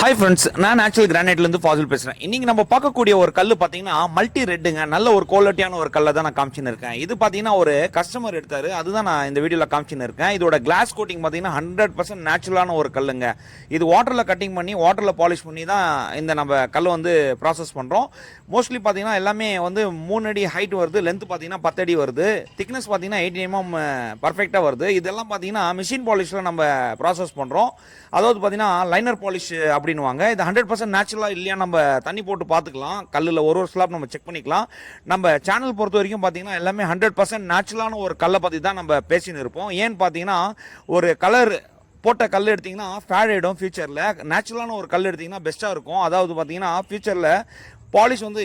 Hi friends, நான் natural கிரானைட்லேருந்து Fazil பேசுகிறேன். இன்றைக்கி நம்ம பார்க்கக்கூடிய ஒரு கல் பார்த்தீங்கன்னா மல்டி ரெட்டுங்க. நல்ல ஒரு குவாலிட்டியான ஒரு கல்லை தான் நான் காமிச்சின்னு இருக்கேன். இது பார்த்தீங்கன்னா ஒரு கஸ்டமர் எடுத்தார், அதுதான் நான் இந்த வீடியோவில் காமிச்சின்னு இருக்கேன். இதோட கிளாஸ் கோட்டிங் பார்த்தீங்கன்னா 100% நேச்சுரலான ஒரு கல்லுங்க. இது வாட்டரில் கட்டிங் பண்ணி வாட்டரில் பாலிஷ் பண்ணி தான் இந்த நம்ம கல் வந்து ப்ராசஸ் பண்ணுறோம். மோஸ்ட்லி பார்த்தீங்கன்னா எல்லாமே வந்து 3 அடி ஹைட் வருது, லென்த் பார்த்தீங்கன்னா 10 அடி வருது, திக்னஸ் பார்த்தீங்கன்னா 18 mm பர்ஃபெக்டாக வருது. இதெல்லாம் பார்த்தீங்கன்னா மிஷின் பாலிஷில் நம்ம ப்ராசஸ் பண்ணுறோம். அதாவது பார்த்தீங்கன்னா லைனர் பாலிஷ் அப்படின்வாங்க. இது 100% நேச்சுரலாக இல்லையா நம்ம தண்ணி போட்டு பார்த்துக்கலாம். கல்லில் ஒரு ஸ்லாப் நம்ம செக் பண்ணிக்கலாம். நம்ம சேனல் பொறுத்த வரைக்கும் பார்த்தீங்கன்னா எல்லாமே 100% நேச்சுரலான ஒரு கல்லை பற்றி தான் நம்ம பேசின்னு இருப்போம். ஏன்னு பார்த்தீங்கன்னா ஒரு கலர் போட்ட கல் எடுத்திங்கன்னா ஃபேட் ஆகிடும். ஃபியூச்சரில் நேச்சுரலான ஒரு கல் எடுத்திங்கன்னா பெஸ்ட்டாக இருக்கும். அதாவது பார்த்தீங்கன்னா ஃபியூச்சரில் பாலிஷ் வந்து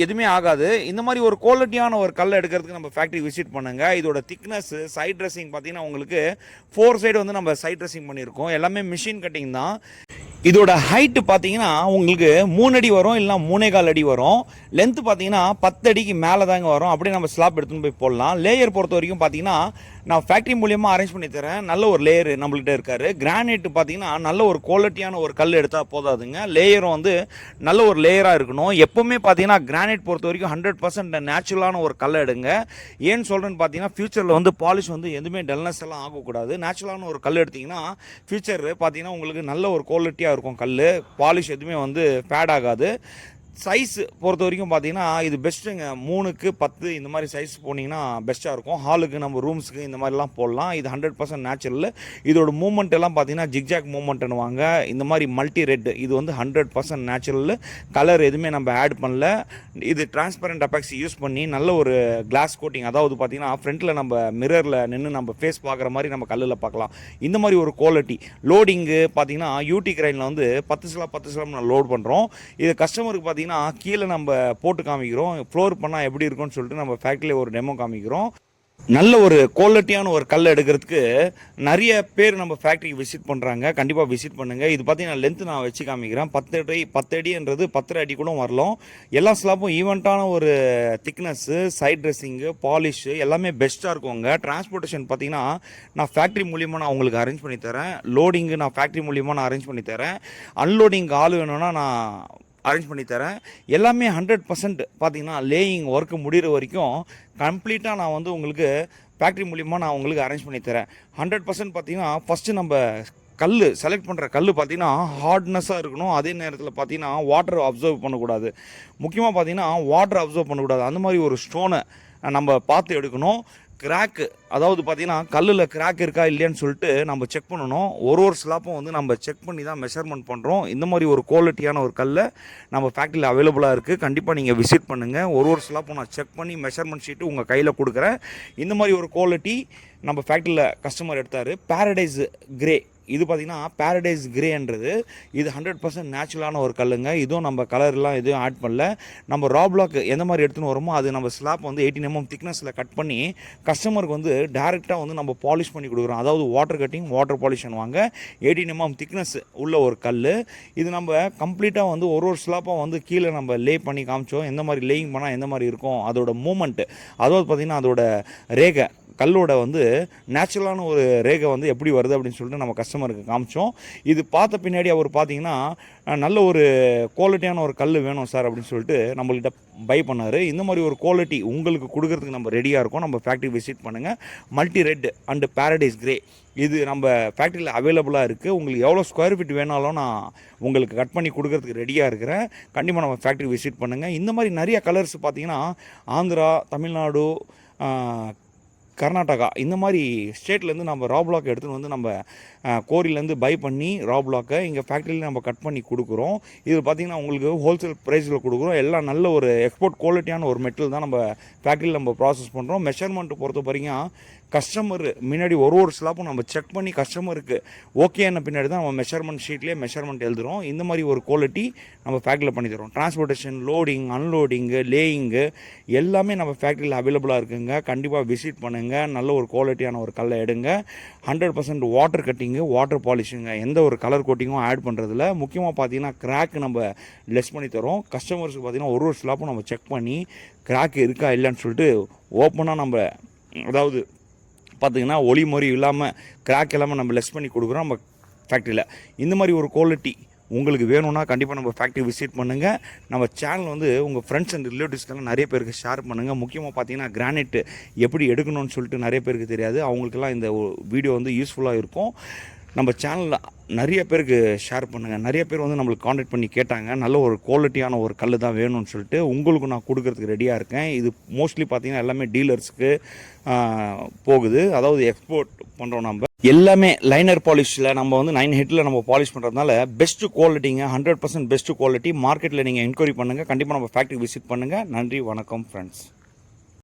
எதுவுமே ஆகாது. இந்த மாதிரி ஒரு குவாலிட்டியான ஒரு கல்லை எடுக்கிறதுக்கு நம்ம ஃபேக்ட்ரி விசிட் பண்ணுங்கள். இதோட திக்னஸ், சைட் ட்ரெஸ்ஸிங் பார்த்தீங்கன்னா உங்களுக்கு 4 சைடு வந்து நம்ம சைட் ட்ரெஸ்ஸிங் பண்ணியிருக்கோம். எல்லாமே மிஷின் கட்டிங் தான். இதோட ஹைட்டு பார்த்தீங்கன்னா உங்களுக்கு 3 அடி வரும், இல்லை 3.25 அடி வரும். லென்த்து பார்த்தீங்கன்னா 10 அடிக்கு மேலே தாங்க வரும். அப்படியே நம்ம ஸ்லாப் எடுத்துன்னு போய் போடலாம். லேயர் பொறுத்த வரைக்கும் பார்த்தீங்கன்னா நான் ஃபேக்ட்ரி மூலியமாக அரேஞ்ச் பண்ணி தரேன். நல்ல ஒரு லேயர் நம்மள்கிட்ட இருக்காரு. கிரானைட் பார்த்தீங்கன்னா நல்ல ஒரு குவாலிட்டியான ஒரு கல் எடுத்தால் போதாதுங்க. லேயரும் வந்து நல்ல ஒரு லேயராக இருக்கணும். எப்போவுமே பார்த்தீங்கன்னா கிரானைட் பொறுத்த வரைக்கும் 100% நேச்சுரலான ஒரு கல்லை எடுங்க. ஏன்னு சொல்கிறேன்னு பார்த்தீங்கன்னா ஃபியூச்சரில் வந்து பாலிஷ் வந்து எதுவுமே டல்னஸ் எல்லாம் ஆகக்கூடாது. நேச்சுரலான ஒரு கல் எடுத்திங்கன்னா ஃபியூச்சர் பார்த்தீங்கன்னா உங்களுக்கு நல்ல ஒரு குவாலிட்டியாக இருக்கும். கல் பாலிஷ் எதுவுமே வந்து ஃபேட் ஆகாது. சைஸ் பொறுத்த வரைக்கும் பார்த்தீங்கன்னா இது பெஸ்ட்டுங்க. 3க்கு 10 இந்த மாதிரி சைஸ் போனீங்கன்னா பெஸ்ட்டாக இருக்கும். ஹாலுக்கு நம்ம ரூம்ஸுக்கு இந்த மாதிரிலாம் போடலாம். இது 100% நேச்சுரல். இதோட மூமெண்ட் எல்லாம் பார்த்தீங்கன்னா ஜிக்ஜாக் மூமெண்ட்னுவாங்க. இந்த மாதிரி மல்டி ரெட் இது வந்து 100% நேச்சுரல். கலர் எதுவுமே நம்ம ஆட் பண்ணல. இது டிரான்ஸ்பரண்ட் அபாக்சி யூஸ் பண்ணி நல்ல ஒரு கிளாஸ் கோட்டிங், அதாவது பார்த்தீங்கன்னா ஃப்ரண்ட்டில் நம்ம மிரரில் நின்று நம்ம ஃபேஸ் பார்க்குற மாதிரி நம்ம கல்லில் பார்க்கலாம். இந்த மாதிரி ஒரு குவாலிட்டி. லோடிங்கு பார்த்தீங்கன்னா யூடி கிரைனில் வந்து 10 ஸ்லாப் நான் லோட் பண்ணுறோம். இது கஸ்டமருக்கு பார்த்தீங்கன்னா கீழே நம்ம போட்டு காமிக்கிறோம். ஃப்ளோர் பண்ணால் எப்படி இருக்கும்னு சொல்லிட்டு நம்ம ஃபேக்ட்ரியில் ஒரு டெமோ காமிக்கிறோம். நல்ல ஒரு குவாலிட்டியான ஒரு கல் எடுக்கிறதுக்கு நிறைய பேர் நம்ம ஃபேக்ட்ரிக்கு விசிட் பண்ணுறாங்க. கண்டிப்பாக விசிட் பண்ணுங்கள். இது பார்த்தீங்கன்னா லென்த்து நான் வச்சு காமிக்கிறேன். 10 அடின்றது 10 அடி கூட வரலாம். எல்லா ஸ்லாப்பும் ஈவெண்ட்டான ஒரு திக்னஸ்ஸு, சைட் ட்ரெஸ்ஸிங்கு, பாலிஷு எல்லாமே பெஸ்ட்டாக இருக்குங்க. டிரான்ஸ்போர்ட்டேஷன் பார்த்தீங்கன்னா நான் ஃபேக்ட்ரி மூலியமாக நான் உங்களுக்கு அரேஞ்ச் பண்ணி தரேன். லோடிங்கு நான் ஃபேக்ட்ரி மூலியமாக நான் அரேஞ்ச் பண்ணி தரேன். அன்லோடிங் ஆள் வேணும்னா நான் அரேஞ்ச் பண்ணி தரேன். எல்லாமே 100% பார்த்தீங்கன்னா லேயிங் ஒர்க்கு முடிகிற வரைக்கும் கம்ப்ளீட்டாக நான் வந்து உங்களுக்கு ஃபேக்ட்ரி மூலிமா நான் உங்களுக்கு அரேஞ்ச் பண்ணி தரேன். 100% பார்த்தீங்கன்னா ஃபஸ்ட்டு நம்ம கல் செலக்ட் பண்ணுற கல் பார்த்தீங்கன்னா ஹார்ட்னஸாக இருக்கணும். அதே நேரத்தில் பார்த்தீங்கன்னா வாட்டர் அப்சர்வ் பண்ணக்கூடாது. முக்கியமாக பார்த்தீங்கன்னா வாட்டர் அப்சர்வ் பண்ணக்கூடாது. அந்த மாதிரி ஒரு ஸ்டோனை நம்ம பார்த்து எடுக்கணும். கிராக்கு, அதாவது பார்த்தீங்கன்னா கல்லில் கிராக் இருக்கா இல்லையான்னு சொல்லிட்டு நம்ம செக் பண்ணணும். ஒரு ஸ்லாப்பும் வந்து நம்ம செக் பண்ணி தான் மெஷர்மெண்ட் பண்ணுறோம். இந்த மாதிரி ஒரு குவாலிட்டியான ஒரு கல்லை நம்ம ஃபேக்ட்ரியில் அவைலபிளாக இருக்குது. கண்டிப்பாக நீங்கள் விசிட் பண்ணுங்கள். ஒரு ஸ்லாப்பும் நான் செக் பண்ணி மெஷர்மெண்ட் ஷீட்டு உங்கள் கையில் கொடுக்குறேன். இந்த மாதிரி ஒரு குவாலிட்டி நம்ம ஃபேக்ட்ரியில் கஸ்டமர் எடுத்தார். பேரடைஸ் கிரே, இது பார்த்திங்கன்னா பேரடைஸ் கிரேன்றது இது 100% நேச்சுரலான ஒரு கல்லுங்க. இதுவும் நம்ம கலர்லாம் எதுவும் ஆட் பண்ணல. நம்ம ரா பிளாக் எந்த மாதிரி எடுத்துன்னு வரோமோ அது நம்ம ஸ்லாப் வந்து 18 mm திக்னஸில் கட் பண்ணி கஸ்டமருக்கு வந்து டேரெக்டாக வந்து நம்ம பாலிஷ் பண்ணி கொடுக்குறோம். அதாவது வாட்டர் கட்டிங், வாட்டர் பாலிஷ் பண்ணுவாங்க. 18 mm திக்னஸ் உள்ள ஒரு கல். இது நம்ம கம்ப்ளீட்டாக வந்து ஒரு ஸ்லாப்பாக வந்து கீழே நம்ம லே பண்ணி காமிச்சோம். எந்த மாதிரி லேயிங் பண்ணால் எந்த மாதிரி இருக்கும், அதோட மூமெண்ட்டு, அதாவது பார்த்திங்கன்னா அதோட ரேகை, கல்லோட வந்து நேச்சுரலான ஒரு ரேகை வந்து எப்படி வருது அப்படின்னு சொல்லிட்டு நம்ம கஸ்டமருக்கு காமிச்சோம். இது பார்த்த பின்னாடி அவர் பார்த்தீங்கன்னா நல்ல ஒரு குவாலிட்டியான ஒரு கல் வேணும் சார் அப்படின்னு சொல்லிட்டு நம்மள்கிட்ட பை பண்ணார். இந்த மாதிரி ஒரு குவாலிட்டி உங்களுக்கு கொடுக்கறதுக்கு நம்ம ரெடியாக இருக்கோம். நம்ம ஃபேக்ட்ரி விசிட் பண்ணுங்கள். Multi red and paradise grey இது நம்ம ஃபேக்ட்ரியில் அவைலபிளாக இருக்குது. உங்களுக்கு எவ்வளோ ஸ்கொயர் ஃபீட் வேணாலும் நான் உங்களுக்கு கட் பண்ணி கொடுக்கறதுக்கு ரெடியாக இருக்கிறேன். கண்டிப்பாக நம்ம ஃபேக்ட்ரி விசிட் பண்ணுங்கள். இந்த மாதிரி நிறைய கலர்ஸ் பார்த்தீங்கன்னா ஆந்திரா, தமிழ்நாடு, கர்நாடகா இந்த மாதிரி ஸ்டேட்லேருந்து நம்ம ரா பிளாக் எடுத்துகிட்டு வந்து நம்ம கோரிலேருந்து பை பண்ணி ரா பிளாக்கை இங்கே ஃபேக்ட்ரியில் நம்ம கட் பண்ணி கொடுக்குறோம். இது பார்த்திங்கன்னா உங்களுக்கு ஹோல்சேல் ப்ரைஸில் கொடுக்குறோம். எல்லாம் நல்ல ஒரு எக்ஸ்போர்ட் குவாலிட்டியான ஒரு மெட்டல் தான் நம்ம ஃபேக்ட்ரியில் நம்ம ப்ராசஸ் பண்ணுறோம். மெஷர்மெண்ட்டு பொறுத்த வரைக்கும் கஸ்டமர் முன்னாடி ஒரு ஸ்லாப்பும் நம்ம செக் பண்ணி கஸ்டமருக்கு ஓகேன பின்னாடி தான் நம்ம மெஷர்மெண்ட் ஷீட்லேயே மெஷர்மெண்ட் எழுதுகிறோம். இந்த மாதிரி ஒரு குவாலிட்டி நம்ம ஃபேக்ட்ரியில் பண்ணி தரோம். டிரான்ஸ்போர்ட்டேஷன், லோடிங், அன்லோடிங்கு, லேயிங்கு எல்லாமே நம்ம ஃபேக்ட்ரியில் அவைலபிளாக இருக்குங்க. கண்டிப்பாக விசிட் பண்ணுங்கள். நல்ல ஒரு குவாலிட்டியான ஒரு கல்லை எடுங்க. 100% வாட்டர் கட்டிங்கு, வாட்டர் பாலிஷுங்க. எந்த ஒரு கலர் கோட்டிங்கும் ஆட் பண்ணுறதில்ல. முக்கியமாக பார்த்தீங்கன்னா கிராக் நம்ம லெஸ் பண்ணி தரோம். கஸ்டமர்ஸுக்கு பார்த்தீங்கன்னா ஒரு ஸ்லாப்பும் நம்ம செக் பண்ணி கிராக் இருக்கா இல்லைன்னு சொல்லிட்டு ஓப்பனாக நம்ம, அதாவது பார்த்திங்கன்னா ஒளி மொழி இல்லாமல் கிராக் இல்லாமல் நம்ம லெஸ் பண்ணி கொடுக்குறோம் நம்ம ஃபேக்ட்ரியில். இந்த மாதிரி ஒரு குவாலிட்டி உங்களுக்கு வேணும்னா கண்டிப்பாக நம்ம ஃபேக்ட்ரி விசிட் பண்ணுங்கள். நம்ம சேனல் வந்து உங்கள் ஃப்ரெண்ட்ஸ் அண்ட் ரிலேட்டிவ்ஸ்க்கெல்லாம் நிறைய பேருக்கு ஷேர் பண்ணுங்கள். முக்கியமாக பார்த்தீங்கன்னா கிரானைட் எப்படி எடுக்கணும்னு சொல்லிட்டு நிறைய பேருக்கு தெரியாது. அவங்களுக்கெல்லாம் இந்த வீடியோ வந்து யூஸ்ஃபுல்லாக இருக்கும். நம்ம சேனலில் நிறைய பேருக்கு ஷேர் பண்ணுங்கள். நிறைய பேர் வந்து நம்மளுக்கு காண்டாக்ட் பண்ணி கேட்டாங்க, நல்ல ஒரு குவாலிட்டியான ஒரு கல் தான் வேணும்னு சொல்லிட்டு. உங்களுக்கு நான் கொடுக்கறதுக்கு ரெடியாக இருக்கேன். இது மோஸ்ட்லி பார்த்தீங்கன்னா எல்லாமே டீலர்ஸுக்கு போகுது, அதாவது எக்ஸ்போர்ட் பண்ணுறோம். நம்ம எல்லாமே லைனர் பாலிஷில் நம்ம வந்து 9 ஹெட்டில் நம்ம பாலிஷ் பண்ணுறதுனால பெஸ்ட்டு குவாலிட்டிங்க, 100% பெஸ்ட்டு குவாலிட்டி. மார்க்கெட்டில் நீங்கள் என்கொயரி பண்ணுங்கள், கண்டிப்பாக நம்ம ஃபேக்ட்ரி விசிட் பண்ணுங்கள். நன்றி, வணக்கம் ஃப்ரெண்ட்ஸ்.